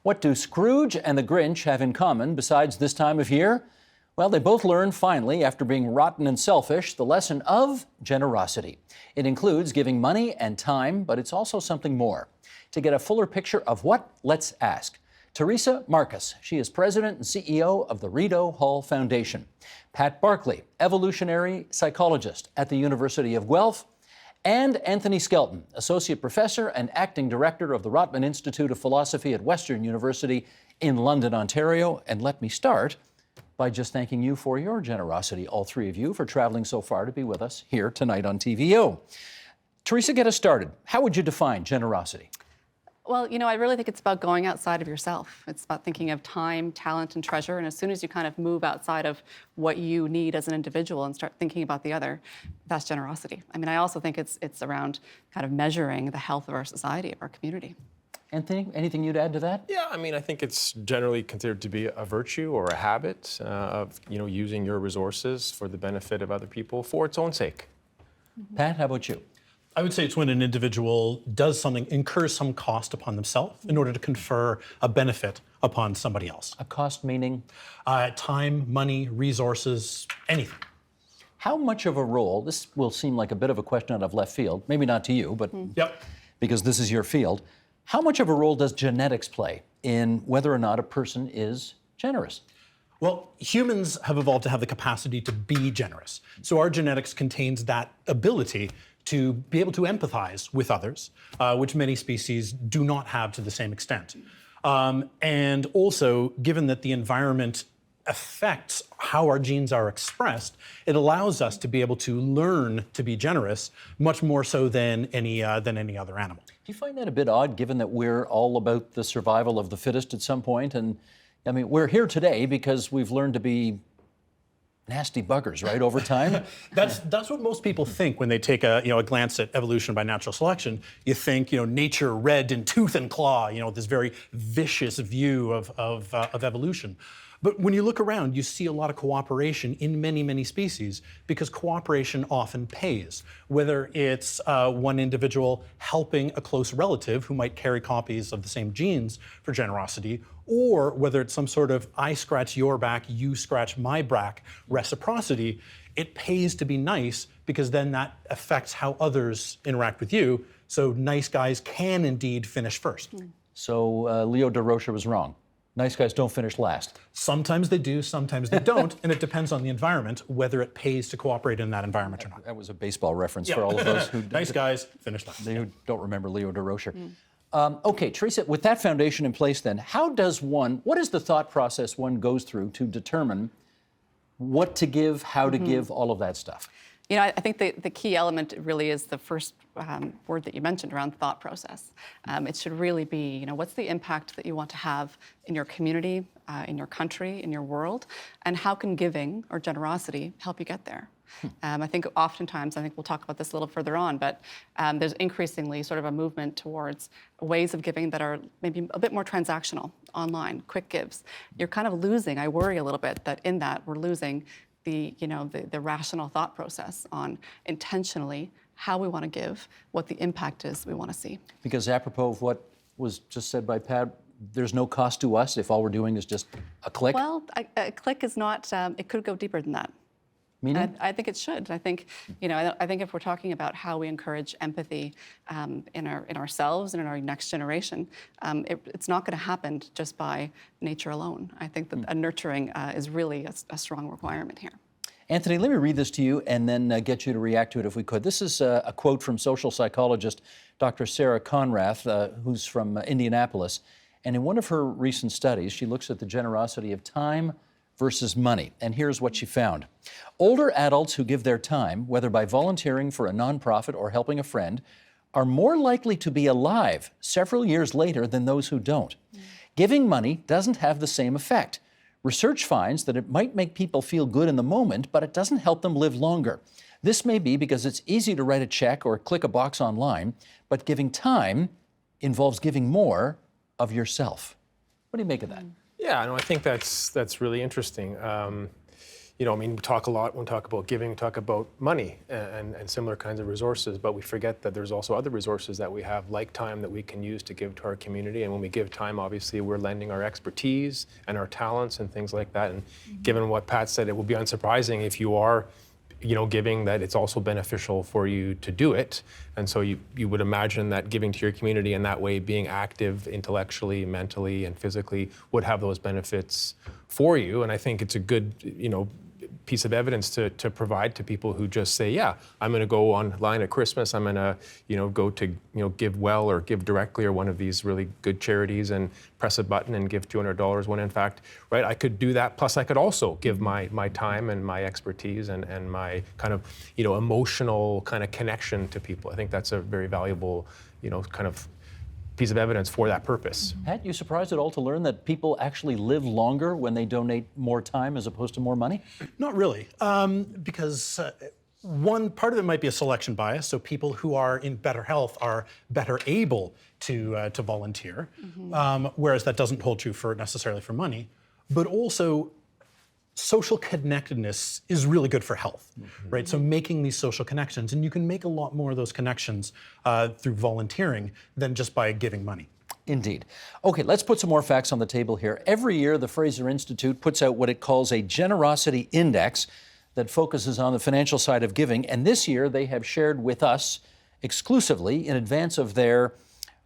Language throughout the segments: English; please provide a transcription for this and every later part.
What do Scrooge and the Grinch have in common besides this time of year? Well, they both learn finally, after being rotten and selfish, the lesson of generosity. It includes giving money and time, but it's also something more. To get a fuller picture of what, let's ask Teresa Marcus. She is president and CEO of the Rideau Hall Foundation. Pat Barkley, evolutionary psychologist at the University of Guelph. And Anthony Skelton, associate professor and acting director of the Rotman Institute of Philosophy at Western University in London, Ontario. And let me start by just thanking you for your generosity, all three of you, for traveling so far to be with us here tonight on TVO. Teresa, get us started. How would you define generosity? Well, I really think it's about going outside of yourself. It's about thinking of time, talent, and treasure. And as soon as you kind of move outside of what you need as an individual and start thinking about the other, that's generosity. I also think it's around kind of measuring the health of our society, of our community. Anthony, anything you'd add to that? Yeah, I think it's generally considered to be a virtue or a habit of, using your resources for the benefit of other people for its own sake. Pat, how about you? I would say it's when an individual does something, incurs some cost upon themselves in order to confer a benefit upon somebody else. A cost meaning? Time, money, resources, anything. How much of a role, this will seem like a bit of a question out of left field, maybe not to you, but because this is your field, how much of a role does genetics play in whether or not a person is generous? Well, humans have evolved to have the capacity to be generous. So our genetics contains that ability to be able to empathize with others, which many species do not have to the same extent. And also, given that the environment affects how our genes are expressed, it allows us to be able to learn to be generous much more so than any other animal. Do you find that a bit odd, given that we're all about the survival of the fittest at some point? And we're here today because we've learned to be nasty buggers, right, over time? That's what most people think when they take a glance at evolution by natural selection. You think nature red in tooth and claw, this very vicious view of evolution. But when you look around, you see a lot of cooperation in many, many species because cooperation often pays. Whether it's one individual helping a close relative who might carry copies of the same genes for generosity, or whether it's some sort of I scratch your back, you scratch my back reciprocity, it pays to be nice because then that affects how others interact with you. So nice guys can indeed finish first. So Leo DeRocher was wrong. Nice guys don't finish last. Sometimes they do, sometimes they don't, and it depends on the environment, whether it pays to cooperate in that environment or not. That was a baseball reference for all of those who nice guys finish last. They who don't remember Leo DeRocher. Okay, Teresa, with that foundation in place then, what is the thought process one goes through to determine what to give, how to give, all of that stuff? I think the key element really is the first word that you mentioned around thought process. It should really be, what's the impact that you want to have in your community, in your country, in your world, and how can giving or generosity help you get there? I think oftentimes, we'll talk about this a little further on, but there's increasingly sort of a movement towards ways of giving that are maybe a bit more transactional, online, quick gives. You're kind of losing, I worry a little bit that in that we're losing the rational thought process on intentionally how we want to give, what the impact is we want to see. Because apropos of what was just said by Pat, there's no cost to us if all we're doing is just a click? Well, a click is not, it could go deeper than that. Meaning? I think it should. I think if we're talking about how we encourage empathy in ourselves and in our next generation, it's not going to happen just by nature alone. I think that a nurturing is really a strong requirement here. Anthony, let me read this to you and then get you to react to it if we could. This is a quote from social psychologist Dr. Sarah Conrath, who's from Indianapolis. And in one of her recent studies, she looks at the generosity of time versus money. And here's what she found. Older adults who give their time, whether by volunteering for a nonprofit or helping a friend, are more likely to be alive several years later than those who don't. Giving money doesn't have the same effect. Research finds that it might make people feel good in the moment, but it doesn't help them live longer. This may be because it's easy to write a check or click a box online, but giving time involves giving more of yourself. What do you make of that? Yeah, no, I think that's really interesting. you know, I mean, we talk a lot when we talk about giving, we talk about money and similar kinds of resources, but we forget that there's also other resources that we have, like time, that we can use to give to our community. And when we give time, obviously, we're lending our expertise and our talents and things like that. And given what Pat said, it will be unsurprising if you are, you know, giving, that it's also beneficial for you to do it. And so you would imagine that giving to your community in that way, being active intellectually, mentally, and physically, would have those benefits for you. And I think it's a good, you know, piece of evidence to provide to people who just say, yeah, I'm going to go online at Christmas, I'm going to, you know, go to, you know, Give Well or Give Directly or one of these really good charities and press a button and give $200, when in fact, right, I could do that, plus I could also give my time and my expertise and my kind of, you know, emotional kind of connection to people. I think that's a very valuable, you know, kind of piece of evidence for that purpose. Pat, you surprised at all to learn that people actually live longer when they donate more time as opposed to more money? Not really, because one part of it might be a selection bias. So people who are in better health are better able to volunteer, whereas that doesn't hold true necessarily for money. But also, social connectedness is really good for health, right? So making these social connections, and you can make a lot more of those connections through volunteering than just by giving money. Indeed. Okay, let's put some more facts on the table here. Every year, the Fraser Institute puts out what it calls a generosity index that focuses on the financial side of giving. And this year, they have shared with us exclusively, in advance of their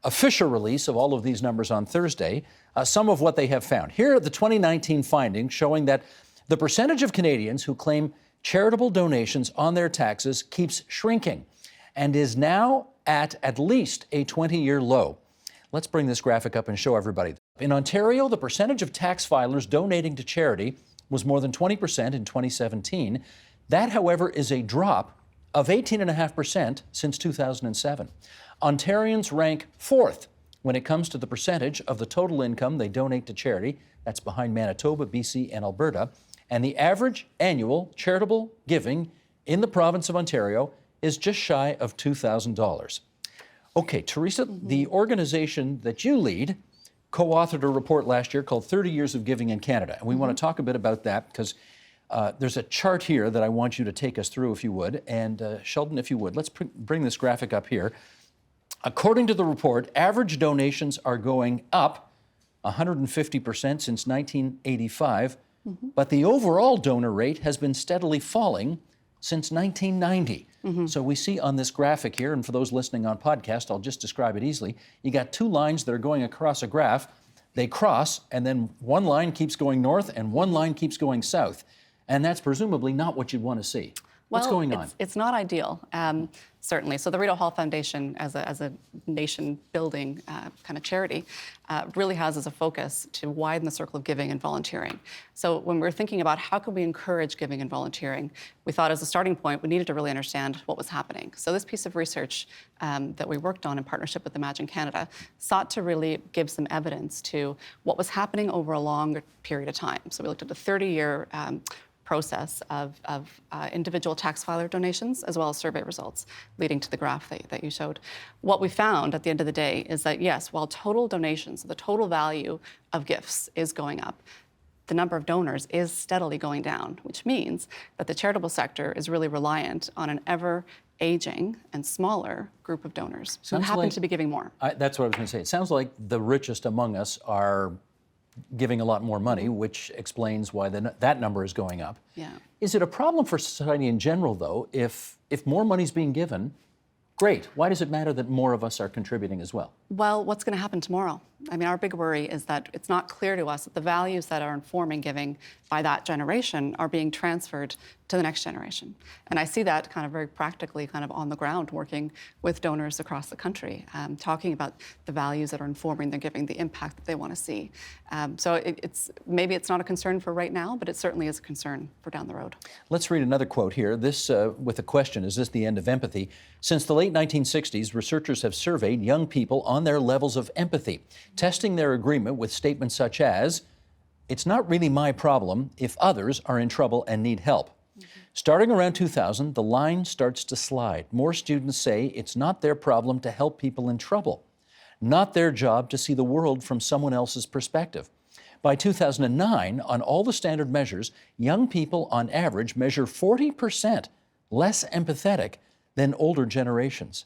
official release of all of these numbers on Thursday, some of what they have found. Here are the 2019 findings showing that the percentage of Canadians who claim charitable donations on their taxes keeps shrinking and is now at least a 20-year low. Let's bring this graphic up and show everybody. In Ontario, the percentage of tax filers donating to charity was more than 20% in 2017. That, however, is a drop of 18.5% since 2007. Ontarians rank 4th when it comes to the percentage of the total income they donate to charity. That's behind Manitoba, BC, and Alberta. And the average annual charitable giving in the province of Ontario is just shy of $2,000. Okay, Teresa, the organization that you lead co-authored a report last year called 30 Years of Giving in Canada. And we want to talk a bit about that because there's a chart here that I want you to take us through, if you would. And Sheldon, if you would, let's bring this graphic up here. According to the report, average donations are going up 150% since 1985. But the overall donor rate has been steadily falling since 1990. So we see on this graphic here, and for those listening on podcast, I'll just describe it easily. You got two lines that are going across a graph. They cross, and then one line keeps going north and one line keeps going south. And that's presumably not what you'd want to see. What's going on? It's not ideal, certainly. So the Rideau Hall Foundation, as a nation-building kind of charity, really has as a focus to widen the circle of giving and volunteering. So when we're thinking about how can we encourage giving and volunteering, we thought as a starting point, we needed to really understand what was happening. So this piece of research that we worked on in partnership with Imagine Canada sought to really give some evidence to what was happening over a longer period of time. So we looked at a 30-year process of individual tax filer donations as well as survey results leading to the graph that you showed. What we found at the end of the day is that yes, while total donations, the total value of gifts is going up, the number of donors is steadily going down, which means that the charitable sector is really reliant on an ever aging and smaller group of donors who happen to be giving more. That's what I was going to say. It sounds like the richest among us are giving a lot more money, which explains why that number is going up. Yeah. Is it a problem for society in general, though, if more money's being given? Great. Why does it matter that more of us are contributing as well? Well, what's going to happen tomorrow? I mean, our big worry is that it's not clear to us that the values that are informing giving by that generation are being transferred to the next generation. And I see that kind of very practically kind of on the ground, working with donors across the country, talking about the values that are informing their giving, the impact that they want to see. So maybe it's not a concern for right now, but it certainly is a concern for down the road. Let's read another quote here. This with a question, is this the end of empathy? Since the late 1960s, researchers have surveyed young people on their levels of empathy, testing their agreement with statements such as, "It's not really my problem if others are in trouble and need help." Starting around 2000, the line starts to slide. More students say it's not their problem to help people in trouble, not their job to see the world from someone else's perspective. By 2009, on all the standard measures, young people on average measure 40% less empathetic than older generations.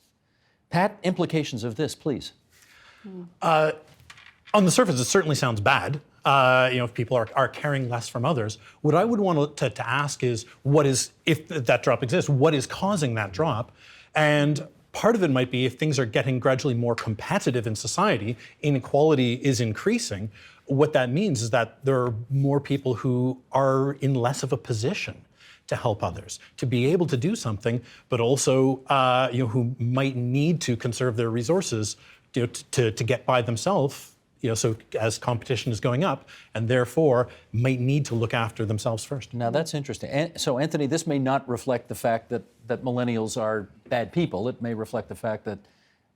Pat, implications of this, please. On the surface, it certainly sounds bad. If people are caring less from others. What I would want to ask is, if that drop exists, what is causing that drop? And part of it might be if things are getting gradually more competitive in society, inequality is increasing. What that means is that there are more people who are in less of a position to help others, to be able to do something, but also who might need to conserve their resources to get by themselves. So as competition is going up, and therefore might need to look after themselves first. Now that's interesting. And so Anthony, this may not reflect the fact that millennials are bad people. It may reflect the fact that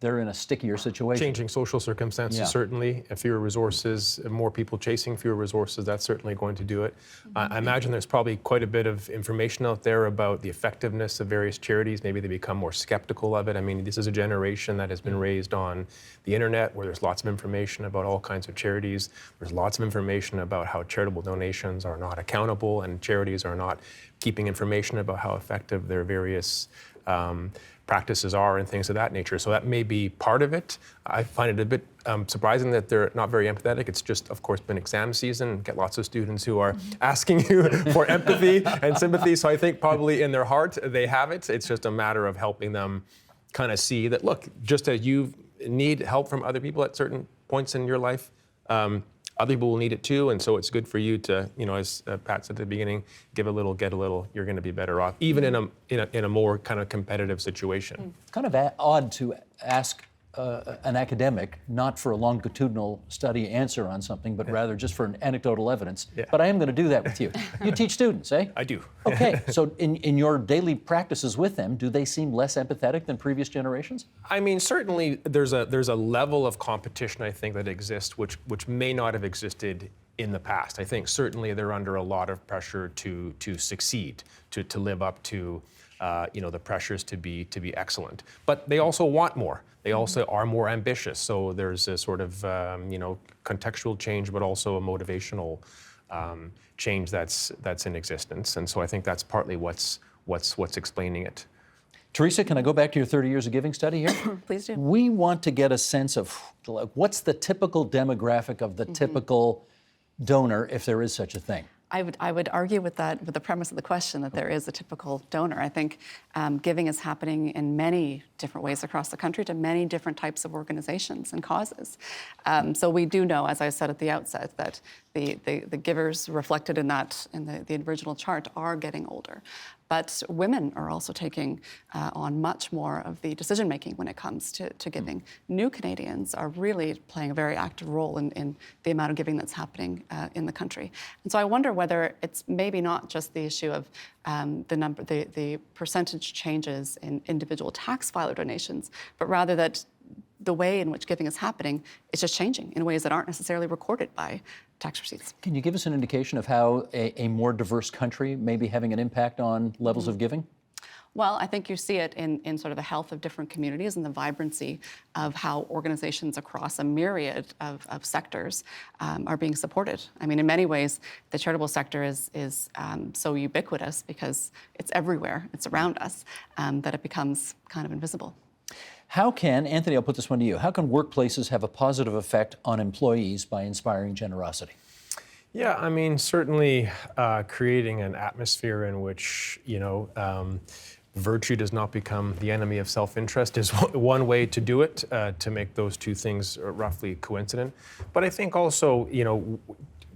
they're in a stickier situation. Changing social circumstances, certainly. Fewer resources, more people chasing fewer resources, that's certainly going to do it. I imagine there's probably quite a bit of information out there about the effectiveness of various charities. Maybe they become more skeptical of it. I mean, this is a generation that has been raised on the internet where there's lots of information about all kinds of charities. There's lots of information about how charitable donations are not accountable and charities are not keeping information about how effective their various practices are and things of that nature. So that may be part of it. I find it a bit surprising that they're not very empathetic. It's just, of course, been exam season. Get lots of students who are asking you for empathy and sympathy. So I think probably in their heart they have it. It's just a matter of helping them kind of see that, look, just as you need help from other people at certain points in your life, other people will need it too, and so it's good for you to, as Pat said at the beginning, give a little, get a little. You're going to be better off, even in a more kind of competitive situation. It's kind of odd to ask an academic not for a longitudinal study answer on something, but rather just for an anecdotal evidence. Yeah. But I am going to do that with you. You teach students, eh? I do. Okay, so in your daily practices with them, do they seem less empathetic than previous generations? I mean, certainly there's a level of competition, I think, that exists, which may not have existed in the past. I think certainly they're under a lot of pressure to succeed, to live up to the pressures to be excellent. But they also want more. They also are more ambitious. So there's a sort of contextual change, but also a motivational change that's in existence. And so I think that's partly what's explaining it. Teresa, can I go back to your 30 years of giving study here? Please do. We want to get a sense of what's the typical demographic of the typical donor, if there is such a thing. I would argue with the premise of the question that there is a typical donor. I think giving is happening in many different ways across the country to many different types of organizations and causes. So we do know, as I said at the outset, that the givers reflected in the original chart are getting older. But women are also taking on much more of the decision making when it comes to giving. New Canadians are really playing a very active role in the amount of giving that's happening in the country. And so I wonder whether it's maybe not just the issue of the percentage changes in individual tax filer donations, but rather that the way in which giving is happening is just changing in ways that aren't necessarily recorded by tax receipts. Can you give us an indication of how a more diverse country may be having an impact on levels of giving? Well, I think you see it in sort of the health of different communities and the vibrancy of how organizations across a myriad of sectors are being supported. I mean, in many ways, the charitable sector is so ubiquitous because it's everywhere, it's around us, that it becomes kind of invisible. How can, Anthony, I'll put this one to you, how can workplaces have a positive effect on employees by inspiring generosity? Yeah, I mean, certainly creating an atmosphere in which, virtue does not become the enemy of self-interest is one way to do it, to make those two things roughly coincident. But I think also,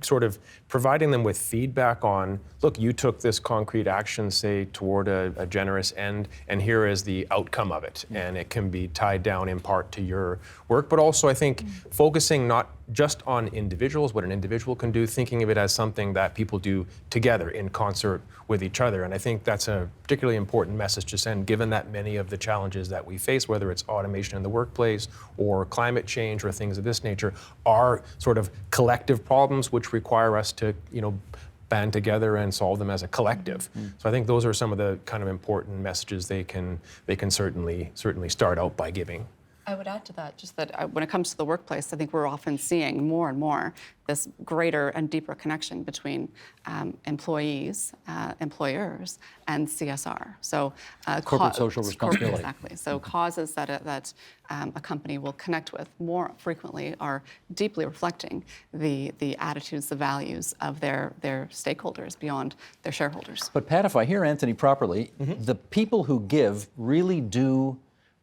sort of providing them with feedback on, look, you took this concrete action, say, toward a generous end, and here is the outcome of it. And it can be tied down in part to your work, but also I think focusing not just on individuals, what an individual can do, thinking of it as something that people do together in concert with each other. And I think that's a particularly important message to send, given that many of the challenges that we face, whether it's automation in the workplace or climate change or things of this nature, are sort of collective problems which require us to, band together and solve them as a collective. So I think those are some of the kind of important messages they can certainly start out by giving. I would add to that just that when it comes to the workplace, I think we're often seeing more and more this greater and deeper connection between employees, employers, and CSR. So corporate social responsibility. Exactly. So causes that a company will connect with more frequently are deeply reflecting the attitudes, the values of their stakeholders beyond their shareholders. But Pat, if I hear Anthony properly, the people who give really do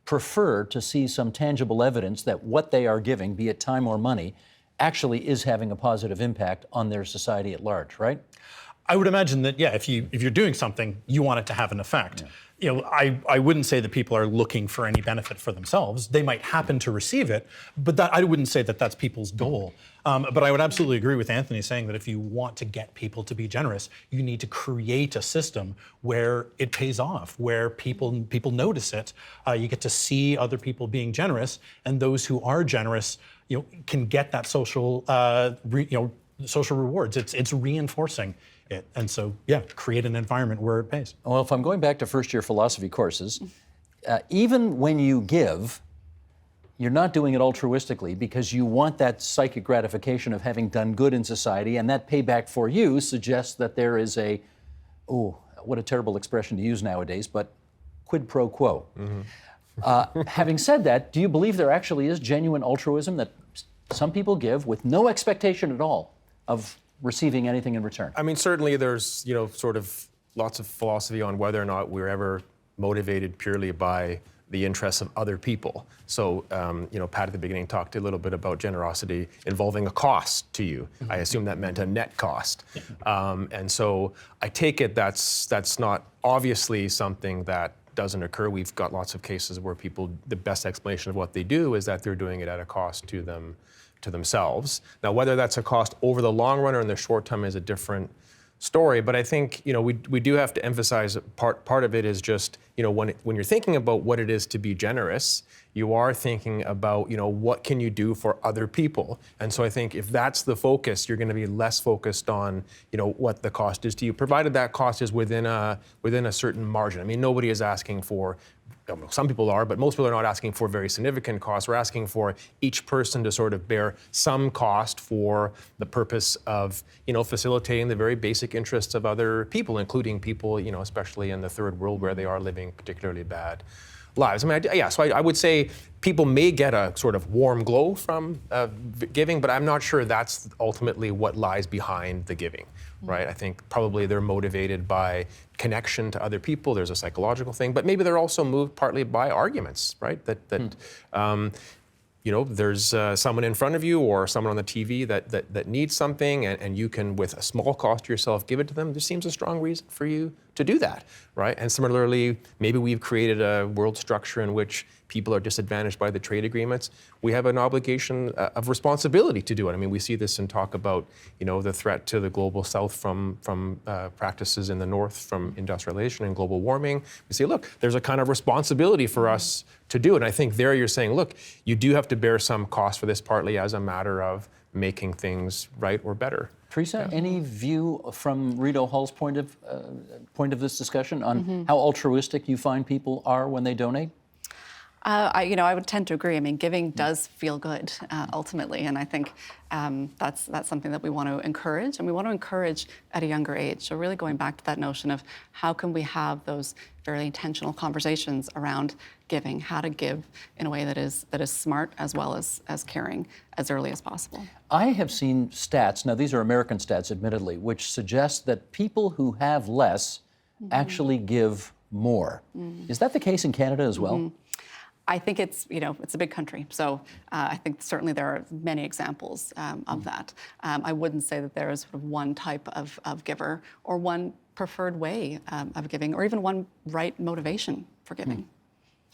prefer to see some tangible evidence that what they are giving, be it time or money, actually is having a positive impact on their society at large, right? I would imagine that, yeah, if you're doing something, you want it to have an effect. Yeah. You know, I wouldn't say that people are looking for any benefit for themselves. They might happen to receive it, but I wouldn't say that that's people's goal. But I would absolutely agree with Anthony saying that if you want to get people to be generous, you need to create a system where it pays off, where people notice it. You get to see other people being generous, and those who are generous, you know, can get that social, social rewards. It's reinforcing it. And so, yeah, create an environment where it pays. Well, if I'm going back to first-year philosophy courses, even when you give, you're not doing it altruistically because you want that psychic gratification of having done good in society, and that payback for you suggests that there is a, oh, what a terrible expression to use nowadays, but quid pro quo. Having said that, do you believe there actually is genuine altruism that some people give with no expectation at all of receiving anything in return? I mean, certainly there's, you know, sort of lots of philosophy on whether or not we're ever motivated purely by the interests of other people. So, you know, Pat at the beginning talked a little bit about generosity involving a cost to you. I assume that meant a net cost. And so I take it that's not obviously something that doesn't occur. We've got lots of cases where people, the best explanation of what they do is that they're doing it at a cost to themselves. Now, whether that's a cost over the long run or in the short term is a different story. But I think, you know, we do have to emphasize part of it is just, you know, when you're thinking about what it is to be generous, you are thinking about, you know, what can you do for other people? And so I think if that's the focus, you're going to be less focused on, you know, what the cost is to you, provided that cost is within a certain margin. I mean, nobody is asking for, some people are, but most people are not asking for very significant costs. We're asking for each person to sort of bear some cost for the purpose of, you know, facilitating the very basic interests of other people, including people, you know, especially in the third world where they are living particularly bad lives. I mean, so I would say people may get a sort of warm glow from giving, but I'm not sure that's ultimately what lies behind the giving, right? I think probably they're motivated by connection to other people. There's a psychological thing, but maybe they're also moved partly by arguments, right? You know, there's someone in front of you or someone on the TV that needs something, and you can, with a small cost to yourself, give it to them. There seems a strong reason for you to do that, right? And similarly, maybe we've created a world structure in which people are disadvantaged by the trade agreements. We have an obligation of responsibility to do it. I mean, we see this and talk about, you know, the threat to the global south from practices in the north from industrialization and global warming. We say, look, there's a kind of responsibility for us to do it. And I think there you're saying, look, you do have to bear some cost for this, partly as a matter of making things right or better. Teresa, any view from Rito Hall's point of this discussion on how altruistic you find people are when they donate? I would tend to agree. I mean, giving does feel good ultimately, and I think that's something that we want to encourage, and we want to encourage at a younger age. So really going back to that notion of how can we have those very intentional conversations around giving, how to give in a way that is smart as well as caring as early as possible. I have seen stats, now these are American stats admittedly, which suggest that people who have less actually give more. Is that the case in Canada as well? I think it's a big country, so I think certainly there are many examples of that. I wouldn't say that there is sort of one type of giver or one preferred way of giving or even one right motivation for giving.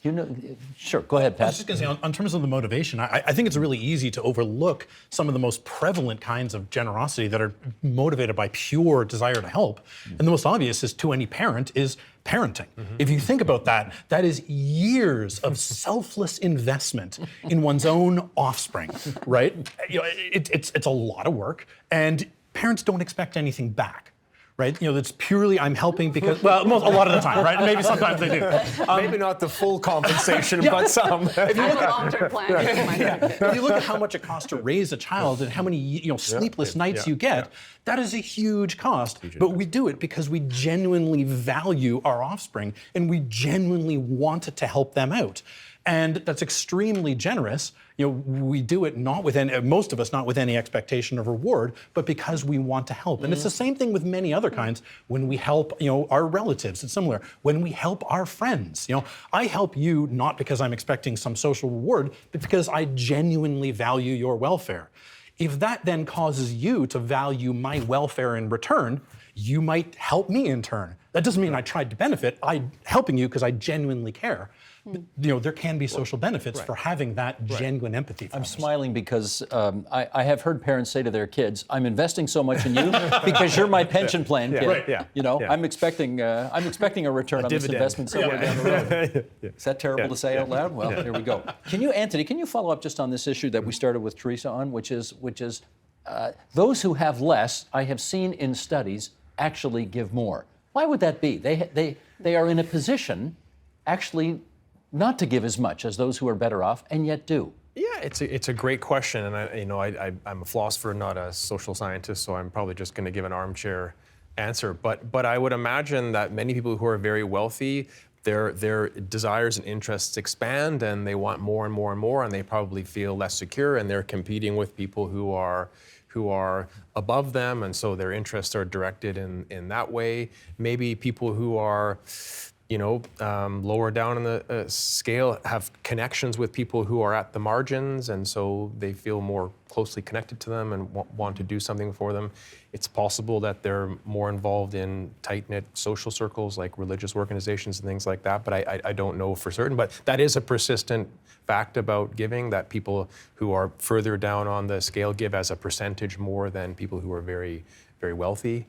You know, sure, go ahead, Pat. I was just going to say, on terms of the motivation, I think it's really easy to overlook some of the most prevalent kinds of generosity that are motivated by pure desire to help. And the most obvious is to any parent is parenting. If you think about that, that is years of selfless investment in one's own offspring, right? You know, it's a lot of work, and parents don't expect anything back. right? That's purely I'm helping because, well, a lot of the time, right? Maybe sometimes they do. Maybe not the full compensation, but some. If you look at long-term plan, If you look at how much it costs to raise a child and how many sleepless nights you get, that is a huge cost. But we do it because we genuinely value our offspring and we genuinely want to help them out. And that's extremely generous. We do it not with any, most of us not with any expectation of reward, but because we want to help. And it's the same thing with many other kinds. When we help, our relatives, it's similar. When we help our friends, I help you not because I'm expecting some social reward, but because I genuinely value your welfare. If that then causes you to value my welfare in return, you might help me in turn. That doesn't mean I tried to benefit. I'm helping you because I genuinely care. But, there can be social benefits for having that genuine empathy for I'm others. smiling because I have heard parents say to their kids, "I'm investing so much in you because you're my pension plan kid." Right, I'm expecting a return on this dividend. investment somewhere down the road. Is that terrible to say out loud? Well, here we go. Anthony, can you follow up just on this issue that we started with Teresa on, which is those who have less, I have seen in studies, actually give more. Why would that be? They are in a position actually not to give as much as those who are better off, and yet do. Yeah, it's a great question, and I'm a philosopher, not a social scientist, so I'm probably just going to give an armchair answer. But I would imagine that many people who are very wealthy, their desires and interests expand, and they want more and more and more, and they probably feel less secure, and they're competing with people who are above them, and so their interests are directed in that way. Maybe people who are lower down in the scale have connections with people who are at the margins, and so they feel more closely connected to them and want to do something for them. It's possible that they're more involved in tight-knit social circles like religious organizations and things like that, but I don't know for certain. But that is a persistent fact about giving, that people who are further down on the scale give as a percentage more than people who are very, very wealthy.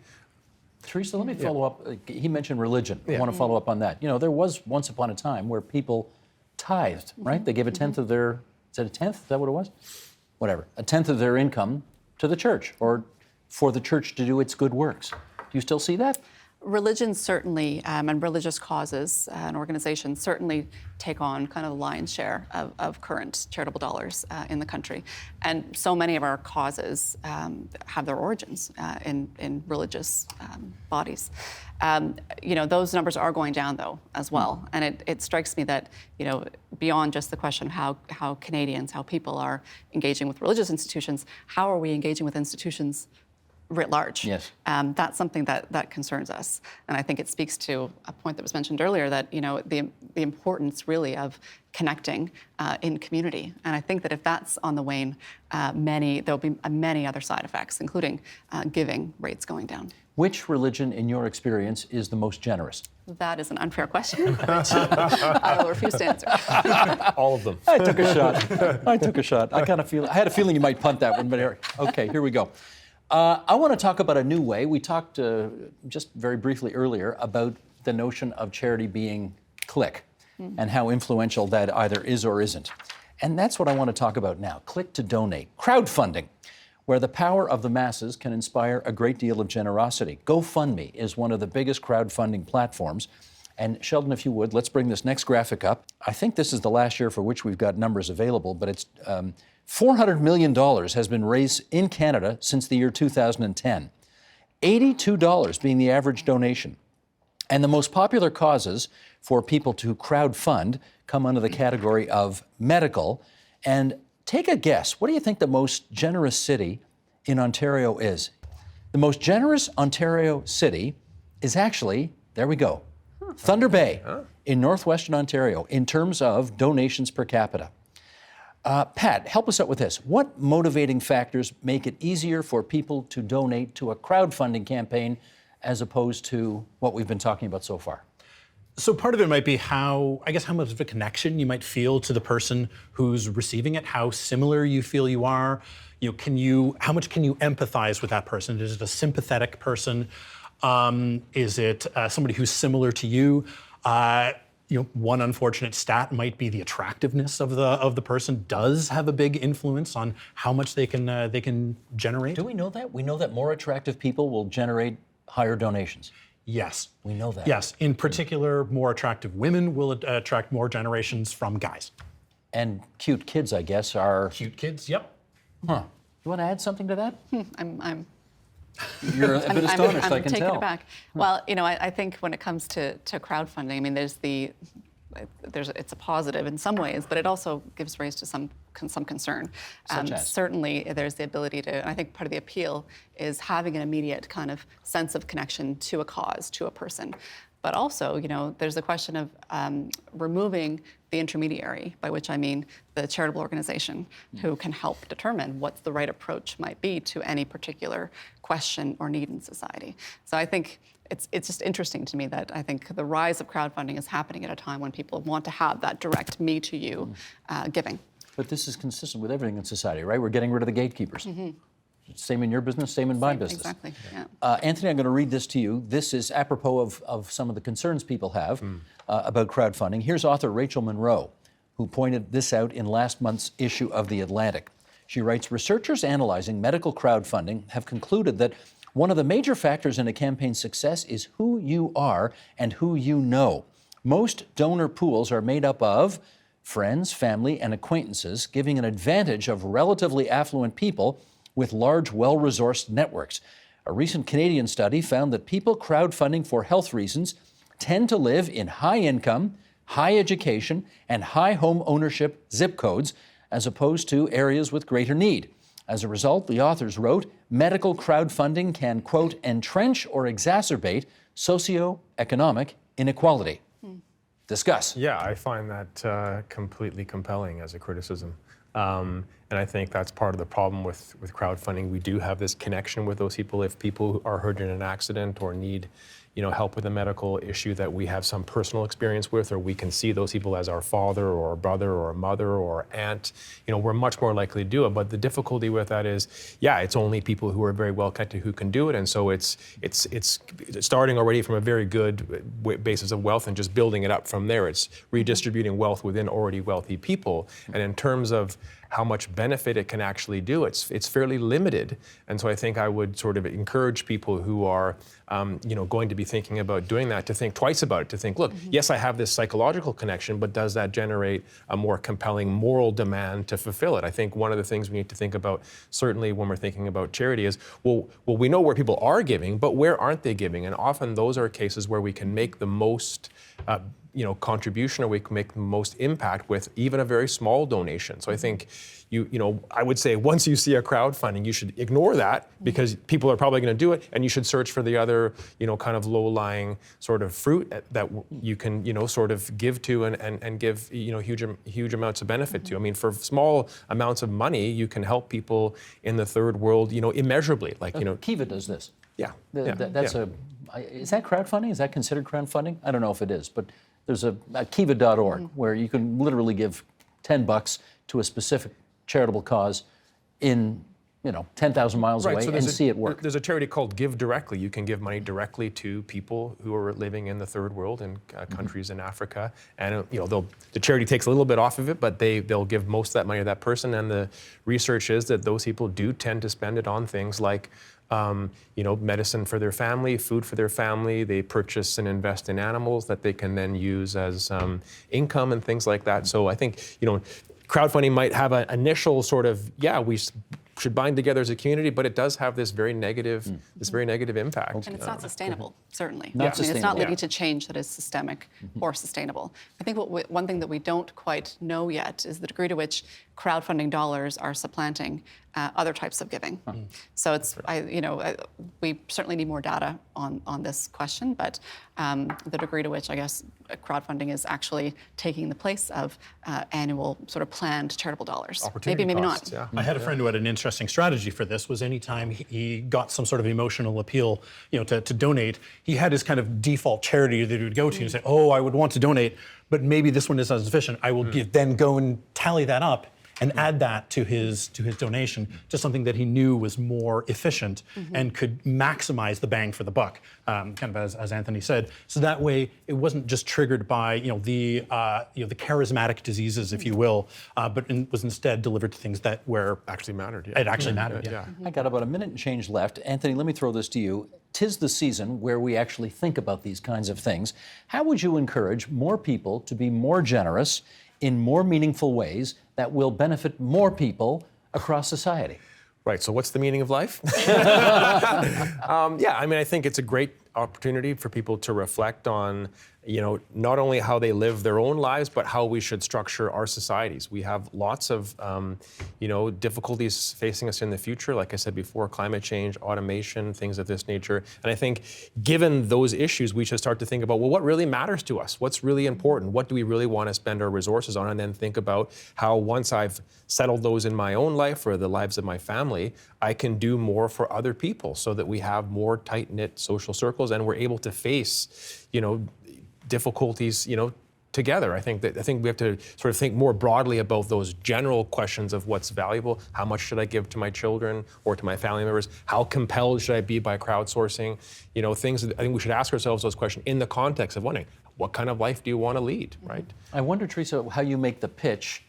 Teresa, let me follow up. He mentioned religion. I want to follow up on that. There was once upon a time where people tithed, right? They gave a tenth of their, is that a tenth? Is that what it was? Whatever. A tenth of their income to the church, or for the church to do its good works. Do you still see that? Religion certainly, and religious causes and organizations certainly take on kind of the lion's share of current charitable dollars in the country. And so many of our causes have their origins in religious bodies. Those numbers are going down, though, as well. And it strikes me that, beyond just the question of how Canadians, how people are engaging with religious institutions, how are we engaging with institutions writ large? Yes. That's something that concerns us. And I think it speaks to a point that was mentioned earlier, that the importance really of connecting in community. And I think that if that's on the wane, there'll be many other side effects, including giving rates going down. Which religion, in your experience, is the most generous? That is an unfair question. I will refuse to answer. All of them. I took a shot. I had a feeling you might punt that one, but okay, here we go. I want to talk about a new way. We talked just very briefly earlier about the notion of charity being click and how influential that either is or isn't. And that's what I want to talk about now. Click to donate. Crowdfunding, where the power of the masses can inspire a great deal of generosity. GoFundMe is one of the biggest crowdfunding platforms. And Sheldon, if you would, let's bring this next graphic up. I think this is the last year for which we've got numbers available, but it's $400 million has been raised in Canada since the year 2010. $82 being the average donation. And the most popular causes for people to crowdfund come under the category of medical. And take a guess, what do you think the most generous city in Ontario is? The most generous Ontario city is actually, there we go, Thunder Bay in northwestern Ontario in terms of donations per capita. Pat, help us out with this. What motivating factors make it easier for people to donate to a crowdfunding campaign as opposed to what we've been talking about so far? So part of it might be how much of a connection you might feel to the person who's receiving it, how similar you feel you are. How much can you empathize with that person? Is it a sympathetic person? Is it somebody who's similar to you? One unfortunate stat might be the attractiveness of the person does have a big influence on how much they can generate. Do we know that? We know that more attractive people will generate higher donations. Yes. We know that. Yes. In particular, more attractive women will attract more generations from guys. And cute kids, I guess, are... Cute kids, yep. Huh. You want to add something to that? I'm You're a bit astonished, I can taken tell. aback. Well, I think when it comes to crowdfunding, I mean, it's a positive in some ways, but it also gives rise to some concern. Such as? Certainly, there's the ability to, and I think part of the appeal is having an immediate kind of sense of connection to a cause, to a person. But also, there's the question of removing the intermediary, by which I mean the charitable organization, who can help determine what the right approach might be to any particular question or need in society. So I think it's just interesting to me that I think the rise of crowdfunding is happening at a time when people want to have that direct me to you giving. But this is consistent with everything in society, right? We're getting rid of the gatekeepers. Same in your business, same in my business. Exactly, yeah. Anthony, I'm going to read this to you. This is apropos of some of the concerns people have about crowdfunding. Here's author Rachel Monroe, who pointed this out in last month's issue of The Atlantic. She writes, researchers analyzing medical crowdfunding have concluded that one of the major factors in a campaign's success is who you are and who you know. Most donor pools are made up of friends, family, and acquaintances, giving an advantage of relatively affluent people with large, well-resourced networks. A recent Canadian study found that people crowdfunding for health reasons tend to live in high income, high education, and high home ownership zip codes, as opposed to areas with greater need. As a result, the authors wrote, medical crowdfunding can, quote, entrench or exacerbate socioeconomic inequality. Discuss. Yeah, I find that completely compelling as a criticism. And I think that's part of the problem with crowdfunding. We do have this connection with those people. If people are hurt in an accident or need help with a medical issue that we have some personal experience with, or we can see those people as our father or brother or mother or aunt, we're much more likely to do it. But the difficulty with that is, yeah, it's only people who are very well connected who can do it. And so it's starting already from a very good basis of wealth and just building it up from there. It's redistributing wealth within already wealthy people. And in terms of how much benefit it can actually do, it's fairly limited. And so I think I would sort of encourage people who are going to be thinking about doing that to think twice about it, to think, look, yes, I have this psychological connection, but does that generate a more compelling moral demand to fulfill it? I think one of the things we need to think about, certainly when we're thinking about charity, is, well, we know where people are giving, but where aren't they giving? And often those are cases where we can make the most contribution, or we can make the most impact with even a very small donation. So I think I would say once you see a crowdfunding, you should ignore that because people are probably going to do it, and you should search for the other, kind of low-lying sort of fruit that you can, sort of give to and give, huge amounts of benefit to. I mean, for small amounts of money, you can help people in the third world, immeasurably. Like, Kiva does this. Yeah. Is that crowdfunding? Is that considered crowdfunding? I don't know if it is, but there's a kiva.org where you can literally give $10 to a specific charitable cause in 10,000 miles away and see it work. There's a charity called Give Directly. You can give money directly to people who are living in the third world in countries in Africa, and the charity takes a little bit off of it, but they'll give most of that money to that person. And the research is that those people do tend to spend it on things like medicine for their family, food for their family. They purchase and invest in animals that they can then use as income and things like that. So I think, crowdfunding might have an initial sort of, we should bind together as a community, but it does have this very negative impact. And it's not sustainable, certainly. Not It's not leading Yeah. to change that is systemic or sustainable. I think one thing that we don't quite know yet is the degree to which crowdfunding dollars are supplanting other types of giving. So it's, we certainly need more data on this question, but the degree to which, I guess, crowdfunding is actually taking the place of annual sort of planned charitable dollars. Opportunity maybe costs, not. Yeah. I had a friend who had an interesting strategy for this. Was anytime he got some sort of emotional appeal, to donate, he had his kind of default charity that he would go to and say, oh, I would want to donate, but maybe this one is not sufficient. I will then go and tally that up and add that to his donation to something that he knew was more efficient and could maximize the bang for the buck, kind of as Anthony said. So that way, it wasn't just triggered by the charismatic diseases, if you will, but was instead delivered to things that were Actually mattered. it actually mattered. Yeah. I got about a minute and change left. Anthony, let me throw this to you. 'Tis the season where we actually think about these kinds of things. How would you encourage more people to be more generous in more meaningful ways that will benefit more people across society? Right, so what's the meaning of life? Yeah, I mean, I think it's a great opportunity for people to reflect on, not only how they live their own lives, but how we should structure our societies. We have lots of, difficulties facing us in the future. Like I said before, climate change, automation, things of this nature. And I think given those issues, we should start to think about, well, what really matters to us? What's really important? What do we really want to spend our resources on? And then think about how once I've settled those in my own life or the lives of my family, I can do more for other people so that we have more tight-knit social circles and we're able to face, difficulties, together. I think we have to sort of think more broadly about those general questions of what's valuable. How much should I give to my children or to my family members? How compelled should I be by crowdsourcing? Things that I think we should ask ourselves those questions in the context of wondering, what kind of life do you want to lead, right? I wonder, Teresa, how you make the pitch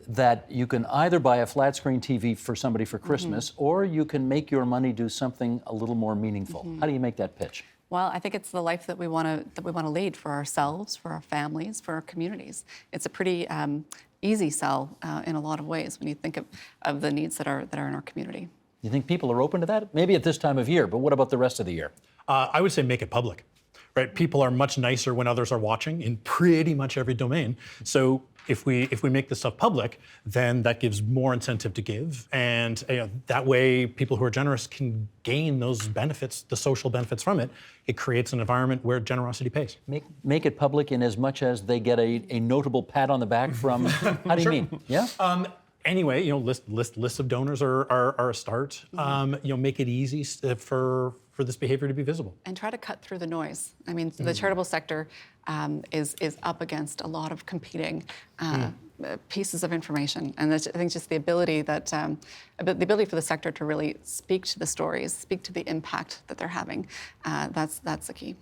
that you can either buy a flat screen TV for somebody for Christmas or you can make your money do something a little more meaningful. How do you make that pitch? Well, I think it's the life that we want to lead for ourselves, for our families, for our communities. It's a pretty easy sell in a lot of ways when you think of the needs that are in our community. You think people are open to that? Maybe at this time of year, but what about the rest of the year? I would say make it public. Right? People are much nicer when others are watching in pretty much every domain. So if we make this stuff public, then that gives more incentive to give, and that way people who are generous can gain those benefits, the social benefits from it. It creates an environment where generosity pays. Make it public in as much as they get a notable pat on the back from. How do you mean? Yeah. Anyway, lists of donors are a start. Make it easy for this behavior to be visible. And try to cut through the noise. I mean, the charitable sector is up against a lot of competing pieces of information, and I think just the ability for the sector to really speak to the stories, speak to the impact that they're having. That's the key.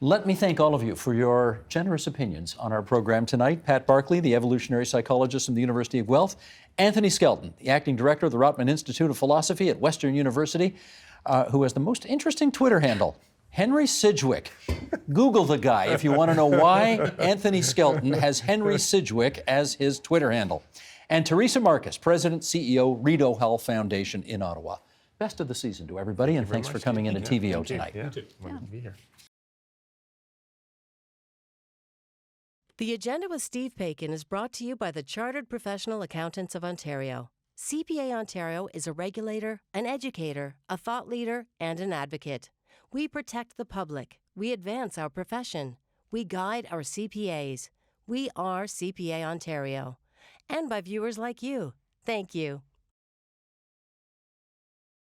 Let me thank all of you for your generous opinions on our program tonight. Pat Barkley, the evolutionary psychologist from the University of Guelph. Anthony Skelton, the acting director of the Rotman Institute of Philosophy at Western University, who has the most interesting Twitter handle, Henry Sidgwick. Google the guy if you want to know why Anthony Skelton has Henry Sidgwick as his Twitter handle. And Teresa Marcus, President, CEO, Rideau Health Foundation in Ottawa. Best of the season to everybody, and thanks for coming in to TVO tonight. Yeah, wanted to be here. The Agenda with Steve Paikin is brought to you by the Chartered Professional Accountants of Ontario. CPA Ontario is a regulator, an educator, a thought leader, and an advocate. We protect the public. We advance our profession. We guide our CPAs. We are CPA Ontario. And by viewers like you. Thank you.